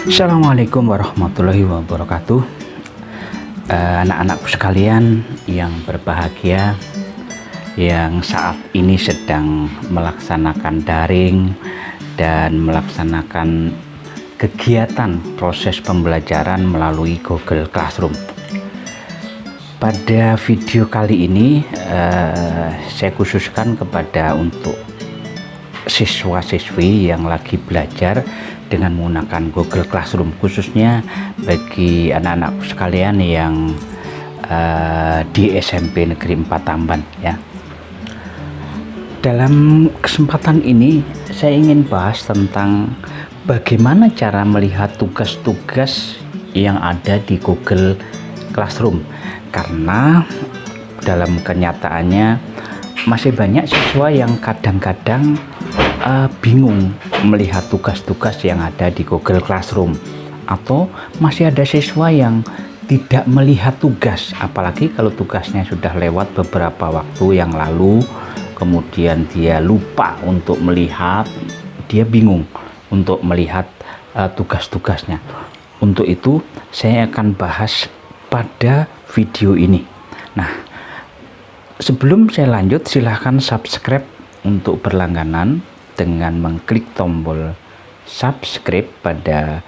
Assalamualaikum warahmatullahi wabarakatuh. Anak-anakku sekalian yang berbahagia, yang saat ini sedang melaksanakan daring dan melaksanakan kegiatan proses pembelajaran melalui Google Classroom. Pada video kali ini saya khususkan kepada untuk siswa-siswi yang lagi belajar dengan menggunakan Google Classroom, khususnya bagi anak-anak sekalian yang di SMP Negeri 4 Tamban ya. Dalam kesempatan ini saya ingin bahas tentang bagaimana cara melihat tugas-tugas yang ada di Google Classroom, karena dalam kenyataannya masih banyak siswa yang kadang-kadang bingung melihat tugas-tugas yang ada di Google Classroom, atau masih ada siswa yang tidak melihat tugas, apalagi kalau tugasnya sudah lewat beberapa waktu yang lalu, kemudian dia lupa untuk melihat, dia bingung untuk melihat tugas-tugasnya. Untuk itu saya akan bahas pada video ini. Nah, sebelum saya lanjut, silahkan subscribe untuk berlangganan dengan mengklik tombol subscribe pada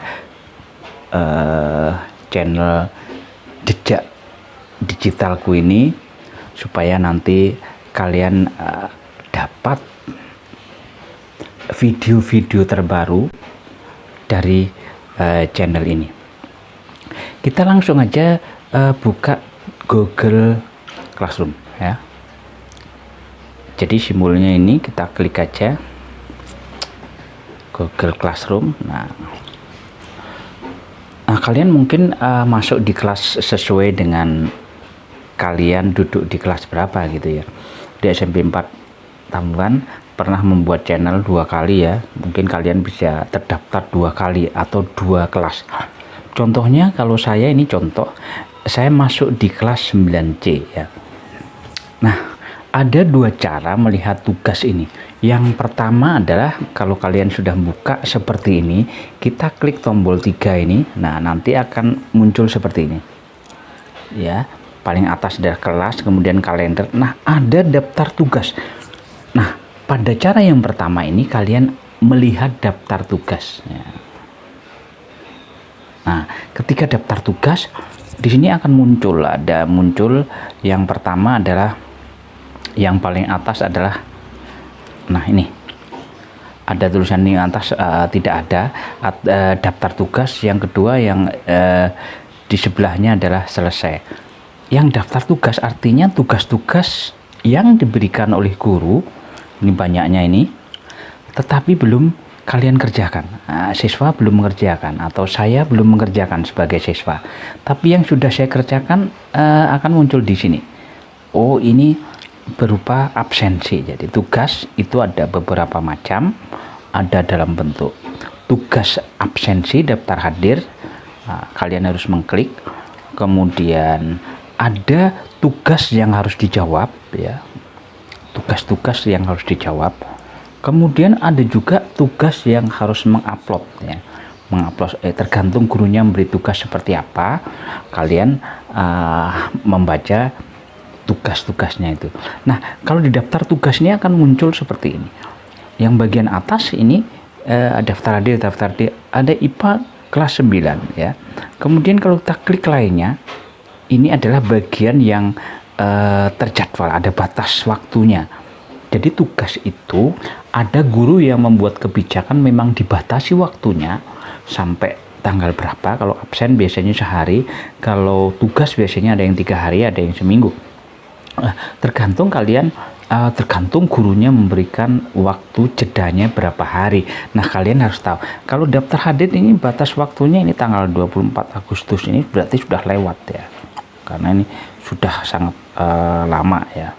channel Jejak Digitalku ini, supaya nanti kalian dapat video-video terbaru dari channel ini. Kita langsung aja buka Google Classroom ya. Jadi simbolnya ini kita klik aja Google Classroom. Nah, kalian mungkin masuk di kelas sesuai dengan kalian duduk di kelas berapa gitu ya. Di SMP 4 Tamban pernah membuat channel 2 kali ya. Mungkin kalian bisa terdaftar 2 kali atau 2 kelas. Contohnya kalau saya ini contoh, saya masuk di kelas 9C ya. Nah, ada 2 cara melihat tugas ini. Yang pertama adalah kalau kalian sudah buka seperti ini, kita klik tombol 3 ini. Nah, nanti akan muncul seperti ini ya. Paling atas adalah kelas, kemudian kalender. Nah, ada daftar tugas. Nah, pada cara yang pertama ini kalian melihat daftar tugas ya. Nah, ketika daftar tugas di sini akan muncul yang pertama adalah, yang paling atas adalah, nah ini ada tulisan di atas tidak ada daftar tugas. Yang kedua yang di sebelahnya adalah selesai. Yang daftar tugas artinya tugas-tugas yang diberikan oleh guru, ini banyaknya ini, tetapi belum kalian kerjakan. Siswa belum mengerjakan, atau saya belum mengerjakan sebagai siswa, tapi yang sudah saya kerjakan akan muncul di sini. Oh, ini berupa absensi. Jadi tugas itu ada beberapa macam, ada dalam bentuk tugas absensi, daftar hadir. Nah, kalian harus mengklik. Kemudian ada tugas yang harus dijawab ya, tugas-tugas yang harus dijawab. Kemudian ada juga tugas yang harus mengupload ya, mengupload tergantung gurunya memberi tugas seperti apa, kalian membaca tugas-tugasnya itu. Nah, kalau di daftar tugas ini akan muncul seperti ini. Yang bagian atas ini daftar hadir, ada IPA kelas 9 ya. Kemudian kalau kita klik lainnya, ini adalah bagian yang terjadwal, ada batas waktunya. Jadi tugas itu ada guru yang membuat kebijakan memang dibatasi waktunya sampai tanggal berapa. Kalau absen biasanya sehari, kalau tugas biasanya ada yang 3 hari, ada yang seminggu. Tergantung kalian, tergantung gurunya memberikan waktu jedanya berapa hari. Nah, kalian harus tahu kalau daftar hadir ini batas waktunya ini tanggal 24 Agustus, ini berarti sudah lewat ya, karena ini sudah sangat lama ya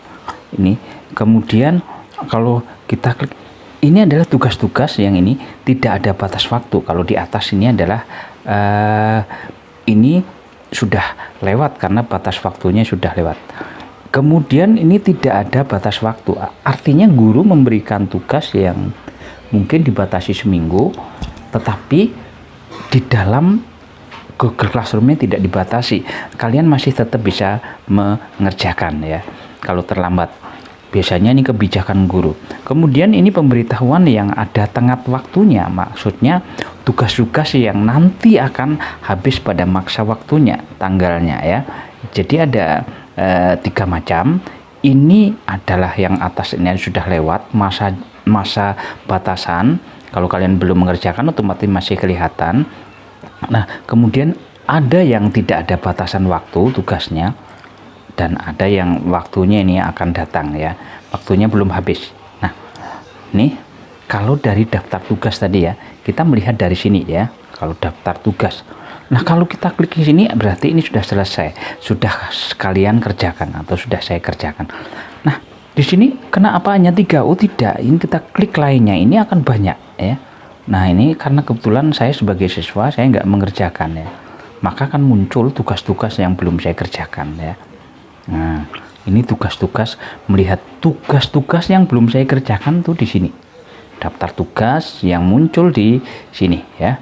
ini. Kemudian kalau kita klik, ini adalah tugas-tugas yang ini tidak ada batas waktu. Kalau di atas ini adalah ini sudah lewat karena batas waktunya sudah lewat. Kemudian ini tidak ada batas waktu, artinya guru memberikan tugas yang mungkin dibatasi seminggu, tetapi di dalam Google Classroom-nya tidak dibatasi, kalian masih tetap bisa mengerjakan ya. Kalau terlambat, biasanya ini kebijakan guru. Kemudian ini pemberitahuan yang ada tenggat waktunya, maksudnya tugas-tugas yang nanti akan habis pada masa waktunya, tanggalnya ya. Jadi ada 3 macam. Ini adalah yang atas ini sudah lewat masa batasan. Kalau kalian belum mengerjakan otomatis masih kelihatan. Nah, kemudian ada yang tidak ada batasan waktu tugasnya, dan ada yang waktunya ini akan datang ya, waktunya belum habis. Nah, ini kalau dari daftar tugas tadi ya, kita melihat dari sini ya, kalau daftar tugas. Nah, kalau kita klik di sini berarti ini sudah selesai, sudah sekalian kerjakan atau sudah saya kerjakan. Nah, di sini kenapa hanya 3? Oh tidak, ini kita klik lainnya, ini akan banyak ya. Nah, ini karena kebetulan saya sebagai siswa saya nggak mengerjakan ya, maka akan muncul tugas-tugas yang belum saya kerjakan ya. Nah, ini tugas-tugas, melihat tugas-tugas yang belum saya kerjakan tuh di sini. Daftar tugas yang muncul di sini ya.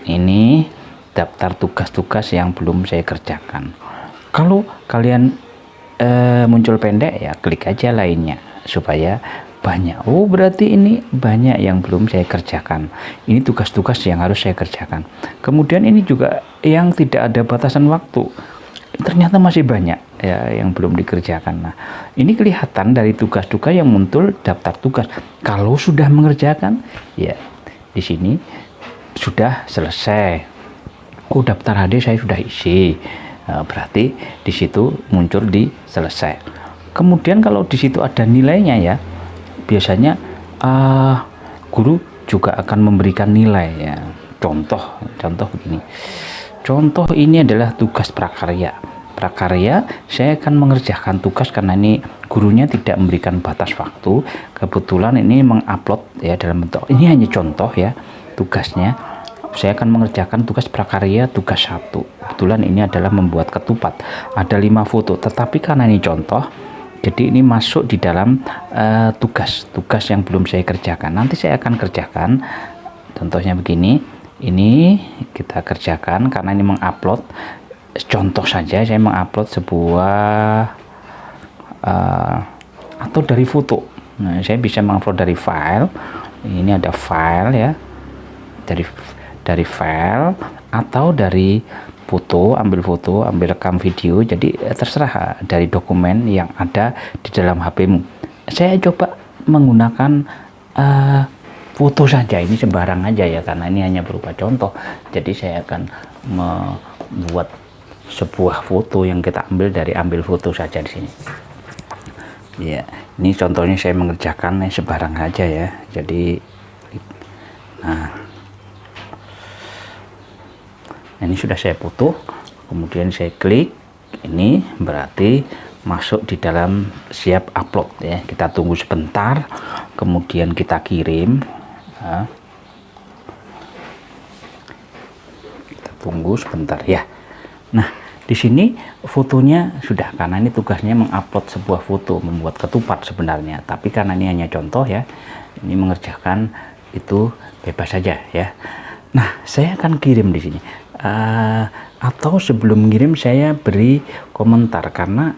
Ini daftar tugas-tugas yang belum saya kerjakan. Kalau kalian muncul pendek ya, klik aja lainnya supaya banyak. Oh berarti ini banyak yang belum saya kerjakan, ini tugas-tugas yang harus saya kerjakan. Kemudian ini juga yang tidak ada batasan waktu, ternyata masih banyak ya yang belum dikerjakan. Nah, ini kelihatan dari tugas-tugas yang muncul daftar tugas. Kalau sudah mengerjakan ya di sini sudah selesai. Oh daftar HD saya sudah isi, berarti di situ muncul di selesai. Kemudian kalau di situ ada nilainya ya, biasanya guru juga akan memberikan nilai ya. Contoh begini. Contoh ini adalah tugas prakarya. Prakarya saya akan mengerjakan tugas karena ini gurunya tidak memberikan batas waktu. Kebetulan ini mengupload ya dalam bentuk ini hanya contoh ya tugasnya. Saya akan mengerjakan tugas prakarya tugas 1. Kebetulan ini adalah membuat ketupat. Ada 5 foto, tetapi karena ini contoh, jadi ini masuk di dalam tugas yang belum saya kerjakan. Nanti saya akan kerjakan. Contohnya begini. Ini kita kerjakan karena ini mengupload. Contoh saja saya mengupload sebuah atau dari foto. Nah, saya bisa mengupload dari file. Ini ada file ya. Dari file atau dari foto, ambil rekam video, jadi terserah dari dokumen yang ada di dalam HP-mu. Saya coba menggunakan foto saja, ini sembarang aja ya karena ini hanya berupa contoh. Jadi saya akan membuat sebuah foto yang kita ambil foto saja di sini. Ya, ini contohnya saya mengerjakan sembarang aja ya. Jadi ini sudah saya foto, kemudian saya klik, ini berarti masuk di dalam siap upload ya. Kita tunggu sebentar, kemudian kita kirim ya. Kita tunggu sebentar ya. Nah, di sini fotonya sudah, karena ini tugasnya mengupload sebuah foto, membuat ketupat sebenarnya, tapi karena ini hanya contoh ya, ini mengerjakan itu bebas saja ya. Nah, saya akan kirim di sini. Atau sebelum mengirim saya beri komentar, karena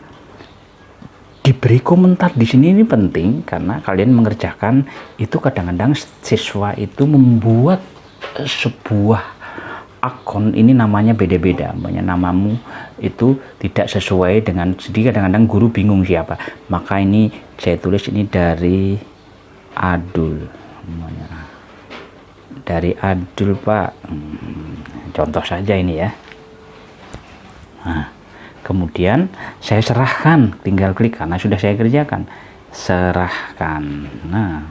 diberi komentar di sini ini penting karena kalian mengerjakan itu kadang-kadang siswa itu membuat sebuah akun, ini namanya beda-beda, namamu itu tidak sesuai dengan, jadi kadang-kadang guru bingung siapa, maka ini saya tulis ini dari Adul, dari Adul Pak, contoh saja ini ya. Nah, kemudian saya serahkan, tinggal klik karena sudah saya kerjakan, serahkan. Nah,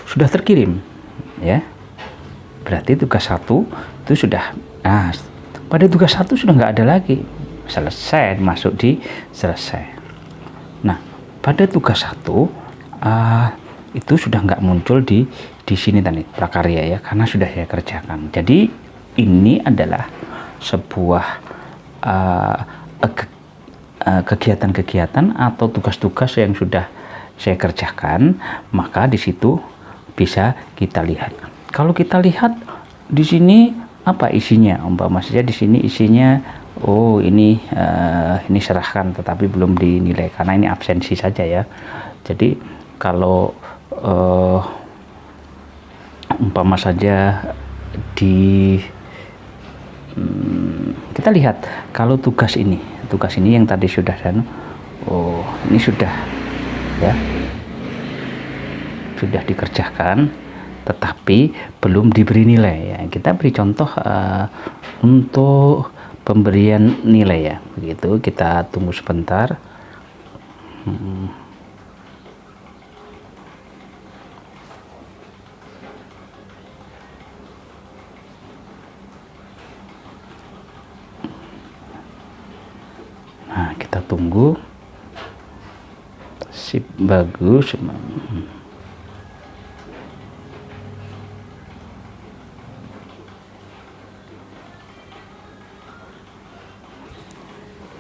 sudah terkirim ya, berarti tugas 1 itu sudah. Nah, pada tugas 1 sudah nggak ada lagi, selesai, masuk di selesai. Nah, pada tugas 1 itu sudah nggak muncul di sini tadi prakarya ya, karena sudah saya kerjakan. Jadi ini adalah sebuah kegiatan-kegiatan atau tugas-tugas yang sudah saya kerjakan, maka di situ bisa kita lihat. Kalau kita lihat di sini apa isinya, umpama saja di sini isinya, oh ini serahkan tetapi belum dinilai karena ini absensi saja ya. Jadi kalau umpama saja di kita lihat kalau tugas ini yang tadi sudah oh ini sudah ya, sudah dikerjakan tetapi belum diberi nilai ya. Kita beri contoh untuk pemberian nilai ya, begitu. Kita tunggu sebentar. Nah, kita tunggu. Sip, bagus.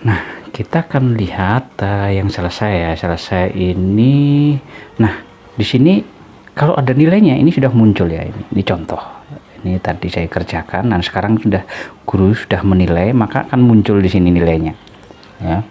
Nah, kita akan lihat yang selesai ya. Selesai ini. Nah, di sini kalau ada nilainya ini sudah muncul ya. Ini contoh. Ini tadi saya kerjakan dan sekarang guru sudah menilai, maka akan muncul di sini nilainya. Ya.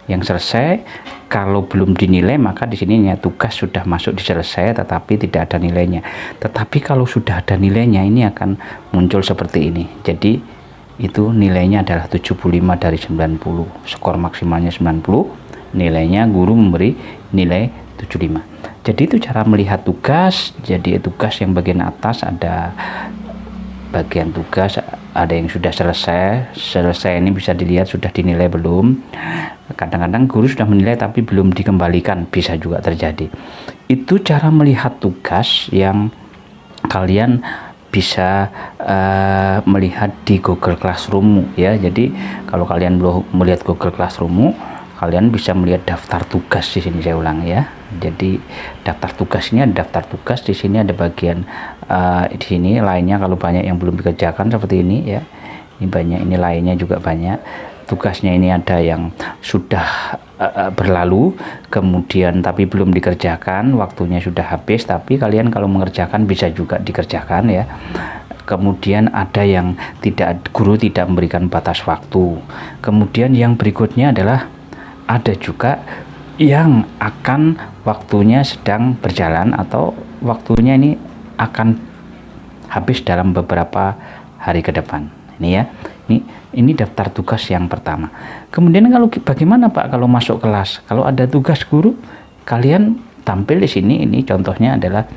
Yang selesai kalau belum dinilai maka di sini ya, tugas sudah masuk di selesai tetapi tidak ada nilainya. Tetapi kalau sudah ada nilainya ini akan muncul seperti ini. Jadi itu nilainya adalah 75 dari 90, skor maksimalnya 90, nilainya guru memberi nilai 75. Jadi itu cara melihat tugas. Jadi tugas yang bagian atas ada bagian tugas, ada yang sudah selesai ini bisa dilihat sudah dinilai belum. Kadang-kadang guru sudah menilai tapi belum dikembalikan, bisa juga terjadi. Itu cara melihat tugas yang kalian bisa melihat di Google Classroom ya. Jadi kalau kalian belum melihat Google Classroom, kalian bisa melihat daftar tugas di sini. Saya ulang ya. Jadi daftar tugas ini ada daftar tugas, di sini ada bagian di sini lainnya kalau banyak yang belum dikerjakan seperti ini ya. Ini banyak, ini lainnya juga banyak. Tugasnya ini ada yang sudah berlalu kemudian tapi belum dikerjakan, waktunya sudah habis, tapi kalian kalau mengerjakan bisa juga dikerjakan ya. Kemudian ada yang guru tidak memberikan batas waktu. Kemudian yang berikutnya adalah ada juga yang akan waktunya sedang berjalan atau waktunya ini akan habis dalam beberapa hari ke depan. Ini ya. Ini daftar tugas yang pertama. Kemudian kalau bagaimana Pak kalau masuk kelas? Kalau ada tugas guru, kalian tampil di sini. Ini contohnya adalah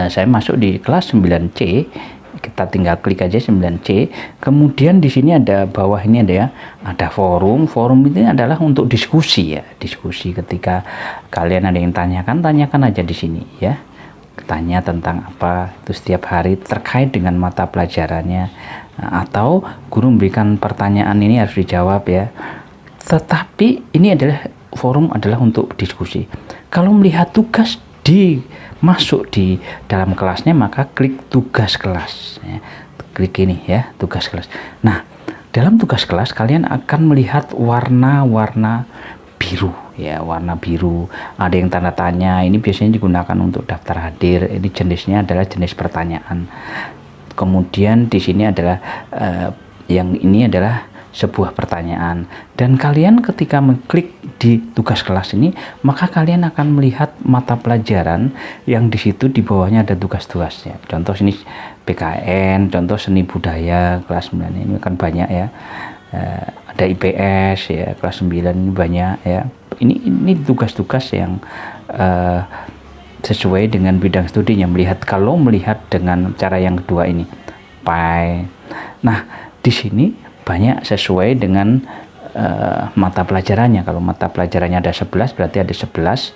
saya masuk di kelas 9C. Kita tinggal klik aja 9C. Kemudian di sini ada bawah ini ada forum. Forum ini adalah untuk diskusi ya. Diskusi ketika kalian ada yang tanyakan aja di sini ya. Tanya tentang apa itu setiap hari terkait dengan mata pelajarannya, atau guru memberikan pertanyaan ini harus dijawab ya. Tetapi ini adalah forum adalah untuk diskusi. Kalau melihat tugas masuk di dalam kelasnya maka klik tugas kelas ya. Klik ini ya, tugas kelas. Nah, dalam tugas kelas kalian akan melihat warna-warna biru ya, warna biru. Ada yang tanda tanya, ini biasanya digunakan untuk daftar hadir. Ini jenisnya adalah jenis pertanyaan. Kemudian di sini adalah yang ini adalah sebuah pertanyaan, dan kalian ketika mengklik di tugas kelas ini maka kalian akan melihat mata pelajaran yang di situ di bawahnya ada tugas-tugasnya. Contoh sini PKN, contoh seni budaya kelas 9 ini kan banyak ya. Ada IPS ya kelas 9 ini banyak ya. Ini tugas-tugas yang sesuai dengan bidang studinya. Kalau melihat dengan cara yang kedua ini PAI. Nah, di sini banyak sesuai dengan mata pelajarannya. Kalau mata pelajarannya ada 11 berarti ada 11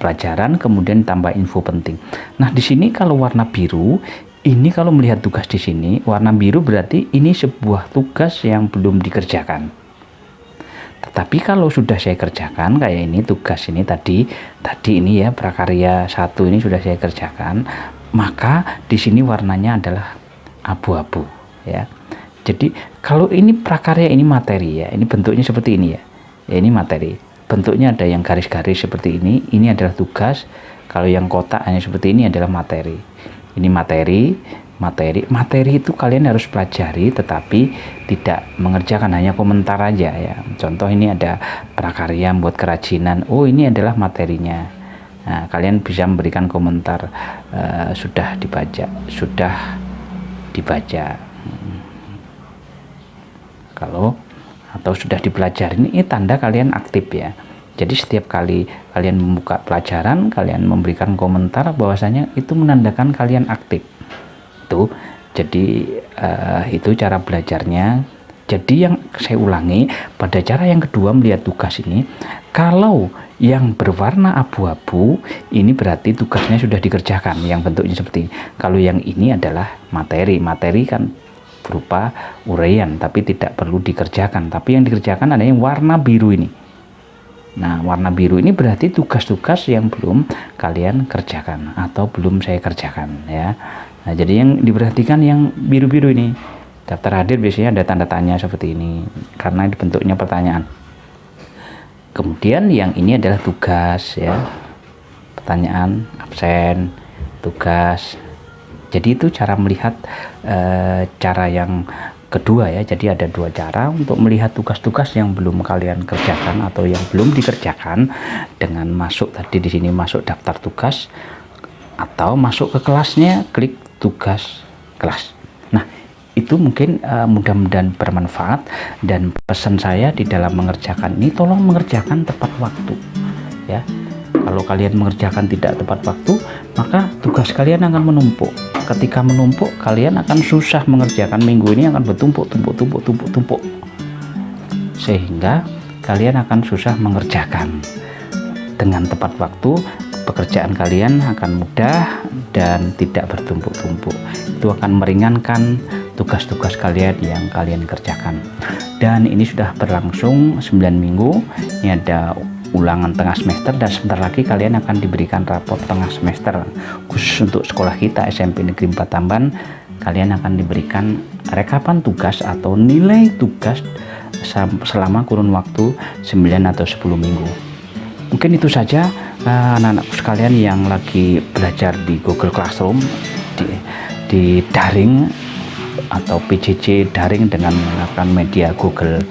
pelajaran, kemudian tambah info penting. Nah, di sini kalau warna biru ini, kalau melihat tugas di sini warna biru berarti ini sebuah tugas yang belum dikerjakan. Tetapi kalau sudah saya kerjakan kayak ini tugas ini tadi ini ya, prakarya 1 ini sudah saya kerjakan, maka di sini warnanya adalah abu-abu ya. Jadi kalau ini prakarya, ini materi ya, ini bentuknya seperti ini ya. Ya ini materi. bentuknya ada yang garis-garis seperti ini adalah tugas. Kalau yang kotak hanya seperti ini adalah materi. Ini materi itu kalian harus pelajari, tetapi tidak mengerjakan, hanya komentar aja ya. Contoh ini ada prakarya buat kerajinan, oh ini adalah materinya. Nah, kalian bisa memberikan komentar, sudah dibaca. Kalau atau sudah dipelajari, ini tanda kalian aktif ya. Jadi setiap kali kalian membuka pelajaran, kalian memberikan komentar, bahwasanya itu menandakan kalian aktif. Jadi itu cara belajarnya. Jadi yang saya ulangi, pada cara yang kedua melihat tugas ini, kalau yang berwarna abu-abu ini berarti tugasnya sudah dikerjakan, yang bentuknya seperti ini. Kalau yang ini adalah materi kan berupa uraian tapi tidak perlu dikerjakan, tapi yang dikerjakan adalah yang warna biru ini. Nah, warna biru ini berarti tugas-tugas yang belum kalian kerjakan atau belum saya kerjakan ya. Nah, jadi yang diperhatikan yang biru-biru ini. Daftar hadir biasanya ada tanda tanya seperti ini karena ini bentuknya pertanyaan. Kemudian yang ini adalah tugas ya. Pertanyaan, absen, tugas. Jadi itu cara melihat cara yang kedua ya. Jadi ada dua cara untuk melihat tugas-tugas yang belum kalian kerjakan atau yang belum dikerjakan, dengan masuk tadi di sini, masuk daftar tugas, atau masuk ke kelasnya, klik tugas kelas. Nah, itu mungkin mudah-mudahan bermanfaat, dan pesan saya di dalam mengerjakan ini, tolong mengerjakan tepat waktu ya. Kalau kalian mengerjakan tidak tepat waktu, maka tugas kalian akan menumpuk. Ketika menumpuk, kalian akan susah mengerjakan. Minggu ini akan bertumpuk, sehingga kalian akan susah mengerjakan. Dengan tepat waktu, pekerjaan kalian akan mudah dan tidak bertumpuk-tumpuk. Itu akan meringankan tugas-tugas kalian yang kalian kerjakan. Dan ini sudah berlangsung 9 minggu. Ini ada ulangan tengah semester, dan sebentar lagi kalian akan diberikan raport tengah semester khusus untuk sekolah kita SMP Negeri 4 Tamban. Kalian akan diberikan rekapan tugas atau nilai tugas selama kurun waktu 9 atau 10 minggu. Mungkin itu saja anak-anakku sekalian yang lagi belajar di Google Classroom, di daring atau PJJ daring dengan menggunakan media Google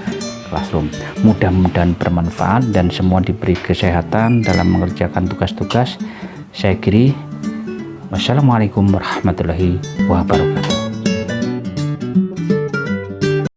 Classroom. Mudah-mudahan bermanfaat dan semua diberi kesehatan dalam mengerjakan tugas-tugas. Saya akhiri. Wassalamualaikum warahmatullahi wabarakatuh.